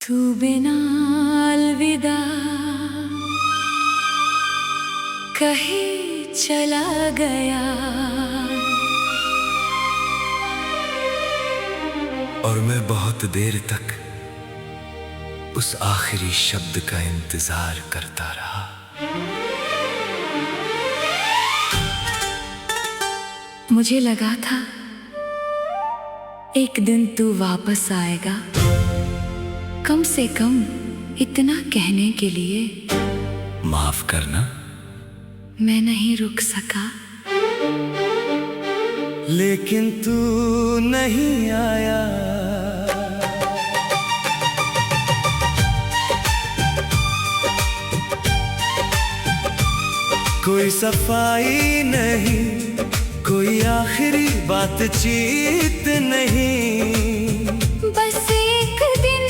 तू बिना अलविदा कहीं चला गया और मैं बहुत देर तक उस आखिरी शब्द का इंतजार करता रहा। मुझे लगा था एक दिन तू वापस आएगा, कम से कम इतना कहने के लिए माफ करना, मैं नहीं रुक सका। लेकिन तू नहीं आया। कोई सफाई नहीं, कोई आखिरी बातचीत नहीं, बस एक दिन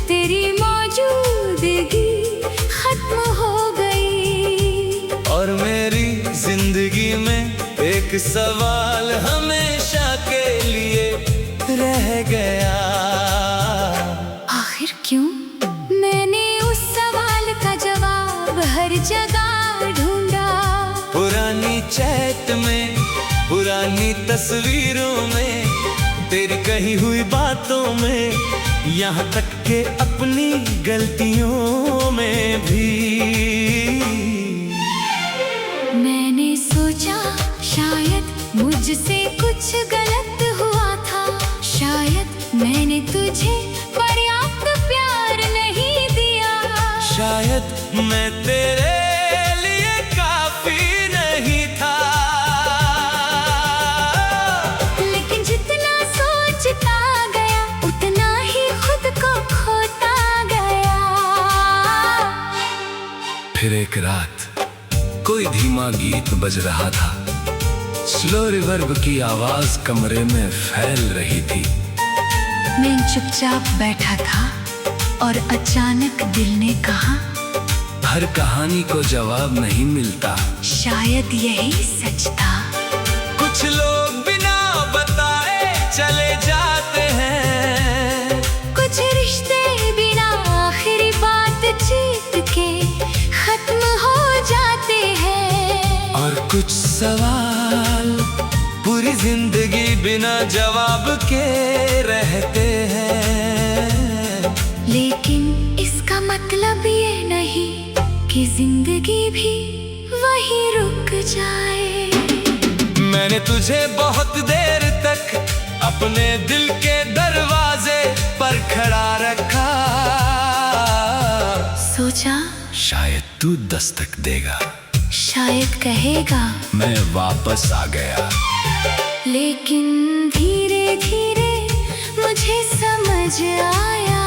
तेरी मौजूदगी खत्म हो गई और मेरी जिंदगी में एक सवाल हमेशा के लिए रह गया। आखिर क्यों? मैंने उस सवाल का जवाब हर जगह ढूंढा, पुरानी चैट में, पुरानी तस्वीरों में, तेरी कही हुई बातों में, यहाँ तक के अपनी गलतियों में भी। मैंने सोचा शायद मुझसे कुछ गलत हुआ था, शायद मैंने तुझे पर्याप्त प्यार नहीं दिया, शायद मैं तेरे लिए काफी नहीं था। लेकिन जितना सोचता गया उतना ही खुद को खोता गया। फिर एक रात कोई धीमा गीत बज रहा था, स्लो रिवर्ब की आवाज कमरे में फैल रही थी। मैं चुपचाप बैठा था और अचानक दिल ने कहा, हर कहानी को जवाब नहीं मिलता। शायद यही सच था। कुछ लोग बिना बताए चले जाते हैं, कुछ रिश्ते बिना आखिरी बातचीत के खत्म हो जाते हैं, और कुछ सवाल पूरी जिंदगी बिना जवाब के रहते हैं। लेकिन इसका मतलब ये नहीं कि जिंदगी भी वहीं रुक जाए। मैंने तुझे बहुत देर तक अपने दिल के दरवाजे पर खड़ा रखा, सोचा शायद तू दस्तक देगा, शायद कहेगा मैं वापस आ गया। लेकिन धीरे धीरे मुझे समझ आया,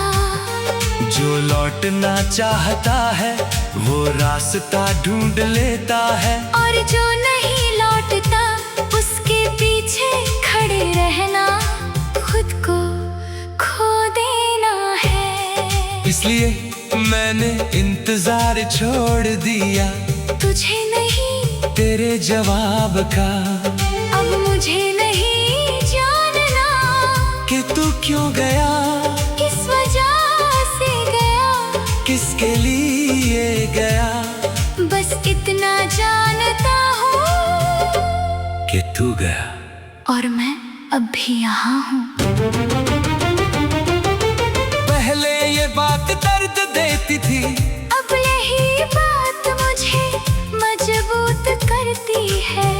जो लौटना चाहता है वो रास्ता ढूंढ लेता है, और जो नहीं लौटता उसके पीछे खड़े रहना खुद को खो देना है। इसलिए मैंने इंतजार छोड़ दिया तुझे नहीं, तेरे जवाब का। अब मुझे नहीं जानना कि तू क्यों गया, किस वजह से गया, किसके लिए गया। बस इतना जानता हूँ कि तू गया और मैं अब भी यहाँ हूँ। पहले ये बात दर्द देती थी, अब यही बात मुझे मजबूत करती है,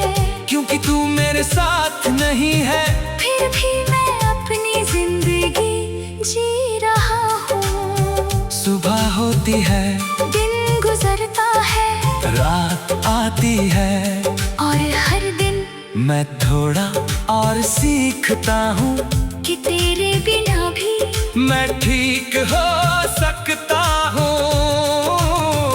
क्योंकि तू मेरे साथ नहीं है। फिर भी मैं अपनी जिंदगी जी रहा हूँ। सुबह होती है, दिन गुजरता है, रात आती है, और हर दिन मैं थोड़ा और सीखता हूँ कि तेरे बिना भी मैं ठीक हो सकता हूँ।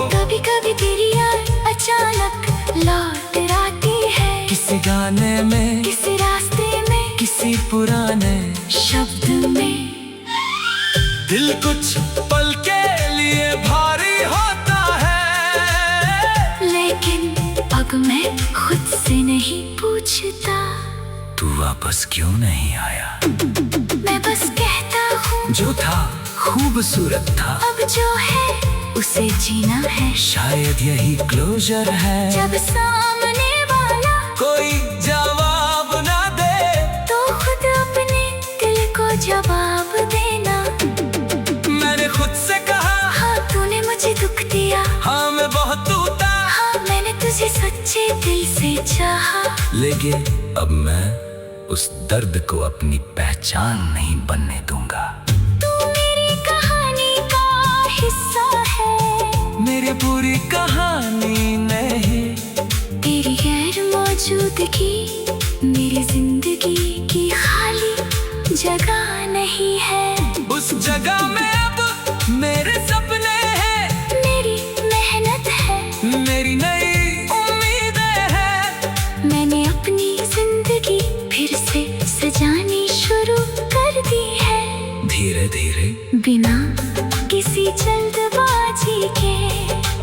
कभी कभी तेरी याद अचानक लौट आती है, किसी गाने में, किसी रास्ते में, किसी पुराने शब्द में। दिल कुछ पल के लिए भारी होता है, लेकिन अब मैं खुद से नहीं पूछता तू वापस क्यों नहीं आया। मैं बस कहता हूँ जो था खूबसूरत था, अब जो है उसे जीना है। शायद यही क्लोजर है। जब सामने वाला कोई जवाब ना दे तो खुद अपने दिल को जवाब देना। मैंने खुद से कहा, हाँ तूने मुझे दुख दिया, हाँ मैं बहुत टूटा, हाँ मैंने तुझे सच्चे दिल से चाहा। लेकिन अब मैं उस दर्द को अपनी पहचान नहीं बनने दूंगा। तू मेरी कहानी का हिस्सा है, मेरी पूरी कहानी नहीं। तेरी गैर मौजूदगी मेरी जिंदगी की खाली जगह नहीं है। उस जगह में अब मेरे सपने हैं, मेरी मेहनत है, मेरी नई उम्मीदें हैं। मैंने अपनी जिंदगी फिर से सजानी शुरू कर दी है। धीरे धीरे बिना किसी जल्दबाजी के,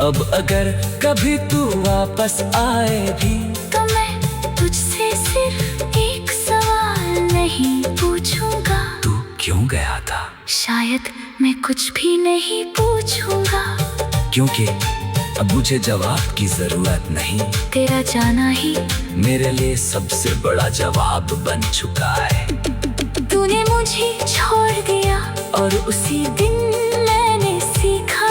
अब अगर कभी तू वापस आए भी तो मैं तुझसे सिर्फ एक सवाल नहीं पूछूंगा। तू क्यों गया था? शायद मैं कुछ भी नहीं पूछूंगा, क्योंकि अब मुझे जवाब की जरूरत नहीं। तेरा जाना ही मेरे लिए सबसे बड़ा जवाब बन चुका है। तूने मुझे छोड़ दिया और उसी दिन मैंने सीखा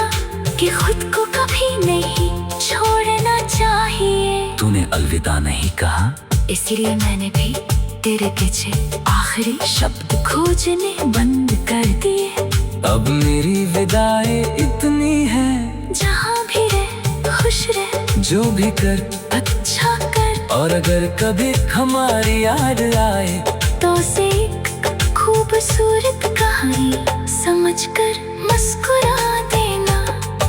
कि खुद को कभी नहीं छोड़ना चाहिए। तूने अलविदा नहीं कहा, इसीलिए मैंने भी तेरे पीछे आखिरी शब्द खोजने बंद कर दिए। अब मेरी विदाई इतनी है, जहाँ भी रह खुश रह, जो भी कर अच्छा कर, और अगर कभी हमारी याद आए तो उसे एक खूबसूरत कहानी समझकर मुस्कुरा देना।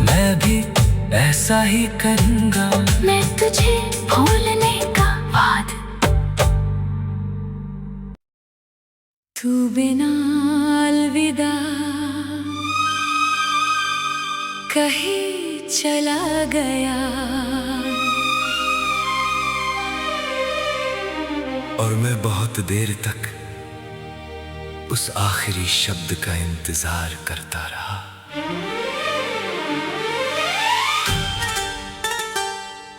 मैं भी ऐसा ही करूँगा। मैं तुझे भूलने का वादा। तू बिना अलविदा कहीं चला गया, और मैं बहुत देर तक उस आखिरी शब्द का इंतजार करता रहा।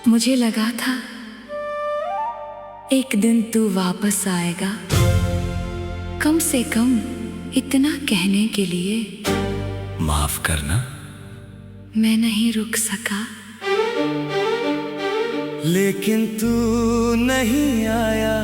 मुझे लगा था एक दिन तू वापस आएगा, कम से कम इतना कहने के लिए माफ करना, मैं नहीं रुक सका। लेकिन तू नहीं आया।